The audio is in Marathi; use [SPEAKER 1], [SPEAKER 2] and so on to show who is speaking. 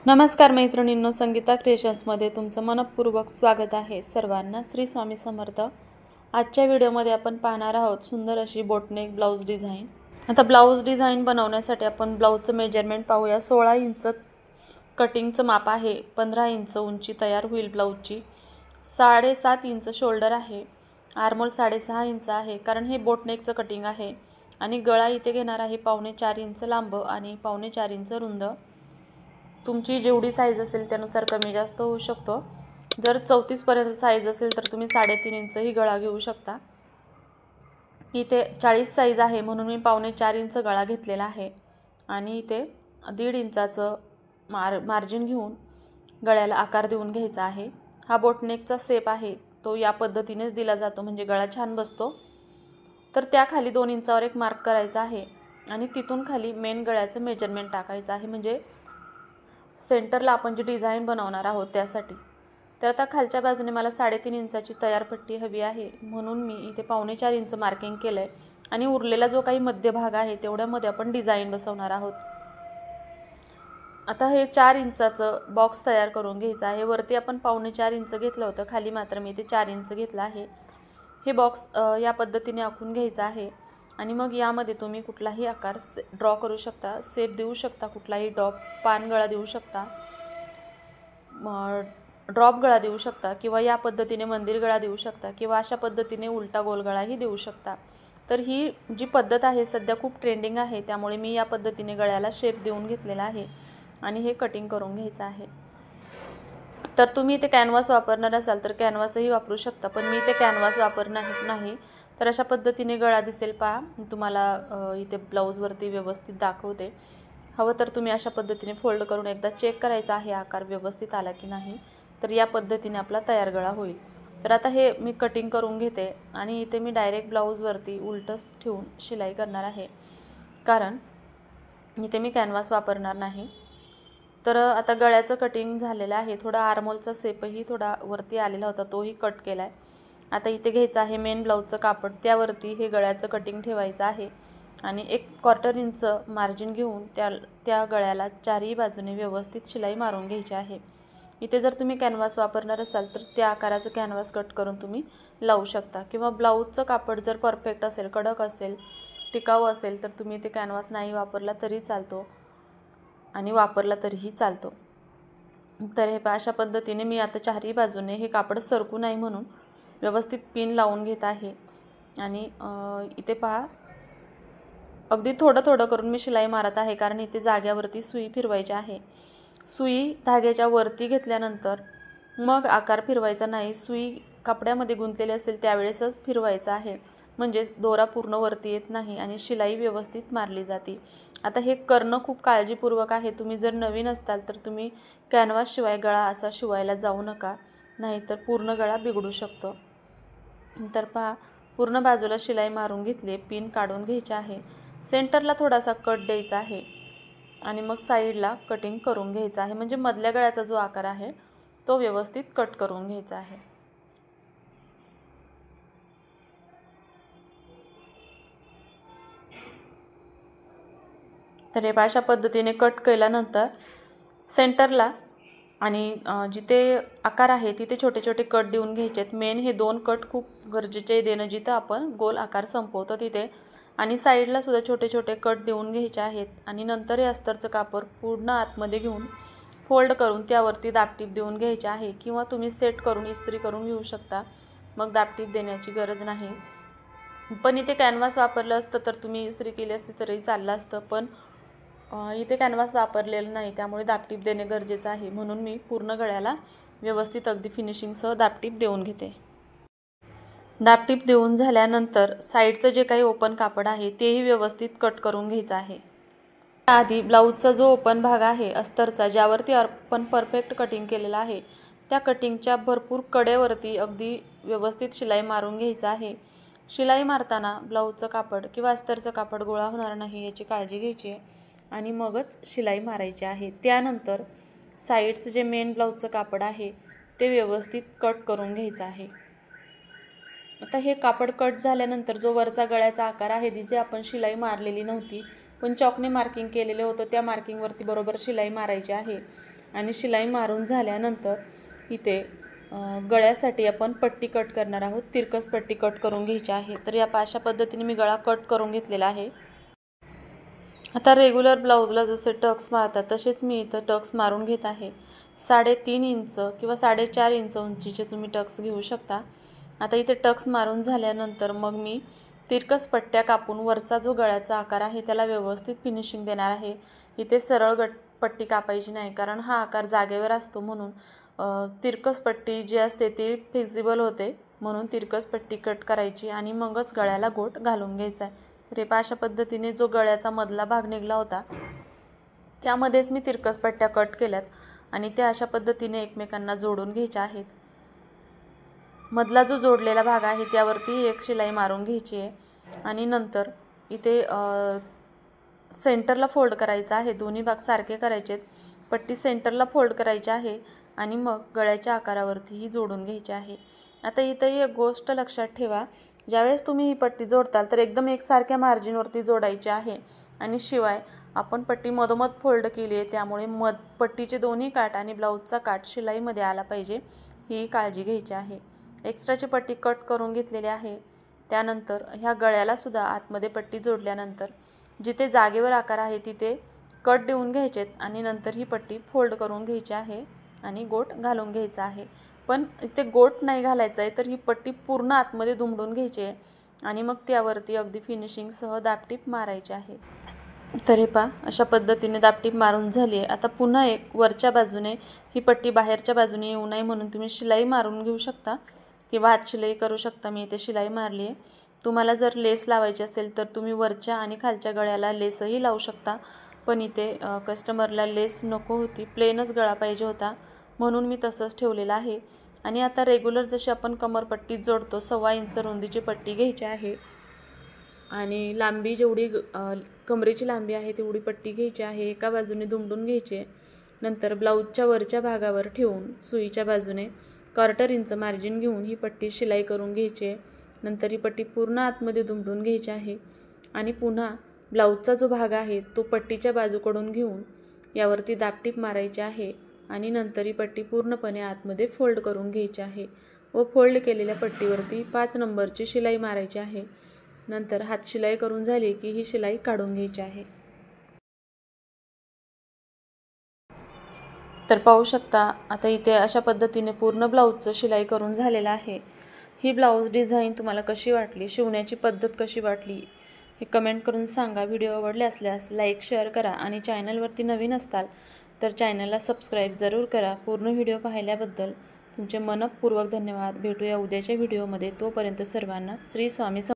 [SPEAKER 1] नमस्कार मैत्रिणींनो, संगीता क्रिएशन्समध्ये तुमचं मनपूर्वक स्वागत आहे। सर्वांना श्री स्वामी समर्थ। आजच्या व्हिडिओमध्ये आपण पाहणार आहोत सुंदर अशी बोटनेक ब्लाउज डिझाइन। आता ब्लाउज डिझाइन बनवण्यासाठी आपण ब्लाउजचं मेजरमेंट पाहूया। 16 इंच कटिंगचं माप आहे, 15 इंच उंची तयार होईल ब्लाउजची, 7.5 इंच शोल्डर आहे, आर्महोल 6.5 इंच आहे कारण हे बोटनेकचं कटिंग आहे, आणि गळा इथे घेणार आहे 4.5 इंच लांब आणि 4.5 इंच रुंद। तुमची जेवढी साईज असेल त्यानुसार कमी जास्त होऊ शकतो। जर 34 पर्यंत साईज असेल तर तुम्ही 3.5 इंच ही गळा घेऊ शकता। इथे 40 साईज आहे म्हणून मी 4.5 इंच गळा घेतलेला आहे, आणि इथे 1.5 इंचाचं मार्जिन घेऊन गळ्याला आकार देऊन घ्यायचा आहे। हा बोटनेकचा शेप आहे तो या पद्धतीनेच दिला जातो म्हणजे गळा छान बसतो। तर त्याखाली 2 इंचावर एक मार्क करायचा आहे आणि तिथून खाली मेन गळ्याचं मेजरमेंट टाकायचं आहे, म्हणजे सेंटरला आपण जी डिझाइन बनवणार आहोत त्यासाठी। तर आता खालच्या बाजूने मला 3.5 इंचाची तयार पट्टी हवी आहे म्हणून मी इथे 4.5 इंच मार्किंग केलंय, आणि उरलेला जो काही मध्यभाग आहे तेवढ्यामध्ये आपण डिझाइन बसवणार आहोत। आता हे 4 इंचाचं बॉक्स तयार करून घ्यायचं आहे। वरती आपण 4.5 इंच घेतलं होतं, खाली मात्र मी इथे 4 इंच घेतलं आहे। हे बॉक्स या पद्धतीने आखून घ्यायचं आहे, आणि मग यामध्ये तुम्ही कुठलाही आकार ड्रॉ करू शकता, शेप देऊ शकता, कुठलाही पान गळा देऊ शकता, ड्रॉप गळा देऊ शकता, किंवा या पद्धतीने मंदिर गळा देऊ शकता, किंवा अशा पद्धतीने उलटा गोल गळाही देऊ शकता। तर ही जी पद्धत आहे सध्या खूप ट्रेंडिंग आहे, त्यामुळे मी या पद्धतीने गळ्याला शेप देऊन घेतलेला आहे आणि हे कटिंग करून घ्यायचं आहे। तर तुम्ही इथे कॅनव्हास वापरणार असाल तर कॅनव्हासही वापरू शकता, पण मी इथे कॅनव्हास वापरणार नाही। तर अशा पद्धतीने गळा दिसेल पहा, तुम्हाला इथे ब्लाऊजवरती व्यवस्थित दाखवते। हवं तर तुम्ही अशा पद्धतीने फोल्ड करून एकदा चेक करायचा आहे आकार व्यवस्थित आला की नाही, तर या पद्धतीने आपला तयार गळा होईल। तर आता हे मी कटिंग करून घेते, आणि इथे मी डायरेक्ट ब्लाऊजवरती उलटच ठेवून शिलाई करणार आहे कारण इथे मी कॅनव्हास वापरणार नाही। तर आता गळ्याचं कटिंग झालेलं आहे, थोडा आर्महोलचा शेपही थोडा वरती आलेला होता तोही कट केला आहे। आता इथे घ्यायचं आहे मेन ब्लाऊजचं कापड, त्यावरती हे गळ्याचं कटिंग ठेवायचं आहे, आणि 1/4 इंच मार्जिन घेऊन त्या गळ्याला चारही बाजूने व्यवस्थित शिलाई मारून घ्यायची आहे। इथे जर तुम्ही कॅनव्हास वापरणार असाल तर त्या आकाराचं कॅनव्हास कट करून तुम्ही लावू शकता, किंवा ब्लाऊजचं कापड जर परफेक्ट असेल, कडक असेल, टिकाऊ असेल तर तुम्ही इथे कॅनव्हास नाही वापरला तरी चालतो आणि वापरला तरीही चालतो। तर हे अशा पद्धतीने मी आता चारही बाजूने हे कापड सरकू नाही म्हणून व्यवस्थित पिन लावून घेत आहे, आणि इथे पहा अगदी थोडं थोडं करून मी शिलाई मारत आहे कारण इथे जाग्यावरती सुई फिरवायची आहे। सुई धाग्याच्या वरती घेतल्यानंतर मग आकार फिरवायचा नाही, सुई कपड्यामध्ये गुंतलेली असेल त्यावेळेसच फिरवायचा आहे, म्हणजे दोरा पूर्ण वरती येत नाही आणि शिलाई व्यवस्थित मारली जाते। आता हे करणं खूप काळजीपूर्वक आहे। तुम्ही जर नवीन असताल तर तुम्ही कॅनव्हास शिवाय गळा असा शिवायला जाऊ नका, नाहीतर पूर्ण गळा बिघडू शकतो। तर पहा पूर्ण बाजूला शिलाई मारून घेतली, पिन काढून घ्यायची आहे, सेंटरला थोडासा कट द्यायचा आहे, आणि मग साईडला कटिंग करून घ्यायचं आहे, म्हणजे मधल्या गळ्याचा जो आकार आहे तो व्यवस्थित कट करून घ्यायचा आहे। तर हे अशा पद्धतीने कट केल्यानंतर सेंटरला आणि जिथे आकार आहे तिथे छोटे छोटे कट देऊन घ्यायचेत। मेन हे 2 कट खूप गरजेचे देणं, जिथं आपण गोल आकार संपवतो तिथे, आणि साईडला सुद्धा छोटे छोटे कट देऊन घ्यायचे आहेत। आणि नंतर हे अस्तरचं कापड पूर्ण आतमध्ये घेऊन फोल्ड करून त्यावरती दाबटीप देऊन घ्यायचे आहे, किंवा तुम्ही सेट करून इस्त्री करून घेऊ शकता, मग दाबटीप देण्याची गरज नाही। पण इथे कॅनव्हास वापरलं असतं तर तुम्ही इस्त्री केली असती तरी चाललं असतं, पण इथे कॅनव्हास वापरलेलं नाही त्यामुळे दाबटीप देणे गरजेचं आहे, म्हणून मी पूर्ण गळ्याला व्यवस्थित अगदी फिनिशिंगसह दाबटीप देऊन घेते। दाबटीप देऊन झाल्यानंतर साईडचं जे काही ओपन कापड आहे तेही व्यवस्थित कट करून घ्यायचं आहे। आधी ब्लाऊजचा जो ओपन भाग आहे अस्तरचा, ज्यावरती आपण परफेक्ट कटिंग केलेला आहे, त्या कटिंगच्या भरपूर कडेवरती अगदी व्यवस्थित शिलाई मारून घ्यायचं आहे। शिलाई मारताना ब्लाऊजचं कापड किंवा अस्तरचं कापड गोळा होणार नाही याची काळजी घ्यायची आहे, आणि मगच शिलाई मारायची आहे। त्यानंतर साईडचं जे मेन ब्लाऊजचं कापड आहे ते व्यवस्थित कट करून घ्यायचं आहे। आता हे कापड कट झाल्यानंतर जो वरचा गळ्याचा आकार आहे जिथे आपण शिलाई मारलेली नव्हती पण चॉकने मार्किंग केलेलं होतं त्या मार्किंगवरती बरोबर शिलाई मारायची आहे. आणि शिलाई मारून झाल्यानंतर इथे गळ्यासाठी आपण पट्टी कट करणार आहोत. तिरकस पट्टी कट करून घ्यायची आहे. तर या अशा पद्धतीने मी गळा कट करून घेतलेला आहे. आता रेग्युलर ब्लाऊजला जसे टक्स मारतात तसेच मी इथं टक्स मारून घेत आहे. 3.5 इंच किंवा 4.5 इंच उंचीचे तुम्ही टक्स घेऊ शकता. आता इथे टक्स मारून झाल्यानंतर मग मी तिरकस पट्ट्या कापून वरचा जो गळ्याचा आकार आहे त्याला व्यवस्थित फिनिशिंग देणार आहे. इथे सरळ पट्टी कापायची नाही, कारण हा आकार जागेवर असतो म्हणून तिरकस पट्टी जी असते ती फिजिबल होते, म्हणून तिरकस पट्टी कट करायची आणि मगच गळ्याला गोट घालून घ्यायचा आहे. तर अशा पद्धतीने जो गळ्याचा मधला भाग निघला होता त्यामध्येच मी तिरकस पट्ट्या कट केल्यात आणि त्या अशा पद्धतीने एकमेकांना जोडून घ्यायच्या आहेत. मधला जो जोडलेला भाग आहे त्यावरती एक शिलाई मारून घ्यायची आहे आणि नंतर इथे सेंटरला फोल्ड करायचा आहे. दोन्ही भाग सारखे करायचे आहेत. पट्टी सेंटरला फोल्ड करायची आहे आणि मग गळ्याच्या आकारावरतीही जोडून घ्यायची आहे. आता इथंही एक गोष्ट लक्षात ठेवा, ज्यावेळेस तुम्ही ही पट्टी जोडताल तर एकदम एकसारख्या मार्जिनवरती जोडायची आहे आणि शिवाय आपण पट्टी मधोमध फोल्ड केली आहे त्यामुळे पट्टीचे दोन्ही काठ आणि ब्लाऊजचा काठ शिलाईमध्ये आला पाहिजे, ही काळजी घ्यायची आहे. एक्स्ट्राची पट्टी कट करून घेतलेली आहे. त्यानंतर ह्या गळ्याला सुद्धा आतमध्ये पट्टी जोडल्यानंतर जिथे जागेवर आकार आहे तिथे कट देऊन घ्यायचेत आणि नंतर ही पट्टी फोल्ड करून घ्यायची आहे आणि गोट घालून घ्यायचा आहे. पण इथे गोट नाही घालायचा आहे, तर ही पट्टी पूर्ण आतमध्ये दुमडून घ्यायची आहे आणि मग त्यावरती अगदी फिनिशिंगसह दाबटीप मारायची आहे. तर हे पहा अशा पद्धतीने दाबटीप मारून झाली आहे. आता पुन्हा एक वरच्या बाजूने ही पट्टी बाहेरच्या बाजूने येऊ नये म्हणून तुम्ही शिलाई मारून घेऊ शकता किंवा हात शिलाई करू शकता. मी इथे शिलाई मारली आहे. तुम्हाला जर लेस लावायची असेल तर तुम्ही वरच्या आणि खालच्या गळ्याला लेसही लावू शकता, पण इथे कस्टमरला लेस नको होती, प्लेनच गळा पाहिजे होता म्हणून मी तसंच ठेवलेलं आहे. आणि आता रेग्युलर जशी आपण कमरपट्टी जोडतो 1.25 इंच रुंदीची पट्टी घ्यायची आहे आणि लांबी जेवढी कमरेची लांबी आहे तेवढी पट्टी घ्यायची आहे. एका बाजूने दुमडून घ्यायची आहे. नंतर ब्लाऊजच्या वरच्या भागावर ठेवून सुईच्या बाजूने 1/4 इंच मार्जिन घेऊन ही पट्टी शिलाई करून घ्यायची आहे. नंतर ही पट्टी पूर्ण आतमध्ये दुमडून घ्यायची आहे आणि पुन्हा ब्लाऊजचा जो भाग आहे तो पट्टीच्या बाजूकडून घेऊन यावरती दाबटीप मारायची आहे आणि नंतर ही पट्टी पूर्णपणे आतमध्ये फोल्ड करून घ्यायची आहे व फोल्ड केलेल्या पट्टीवरती 5 नंबरची शिलाई मारायची आहे. नंतर हात शिलाई करून झाली की ही शिलाई काढून घ्यायची आहे. तर पाहू शकता आता इथे अशा पद्धतीने पूर्ण ब्लाऊजचं शिलाई करून झालेलं आहे. ही ब्लाऊज डिझाईन तुम्हाला कशी वाटली, शिवण्याची पद्धत कशी वाटली हे कमेंट करून सांगा. व्हिडिओ आवडले असल्यास लाईक शेअर करा आणि चॅनलवरती नवीन असताल तर चॅनलला सबस्क्राईब जरूर करा. पूर्ण व्हिडिओ पाहिल्याबद्दल तुमचे मनःपूर्वक धन्यवाद. भेटूया उद्याच्या व्हिडिओमध्ये. तोपर्यंत सर्वांना श्री स्वामी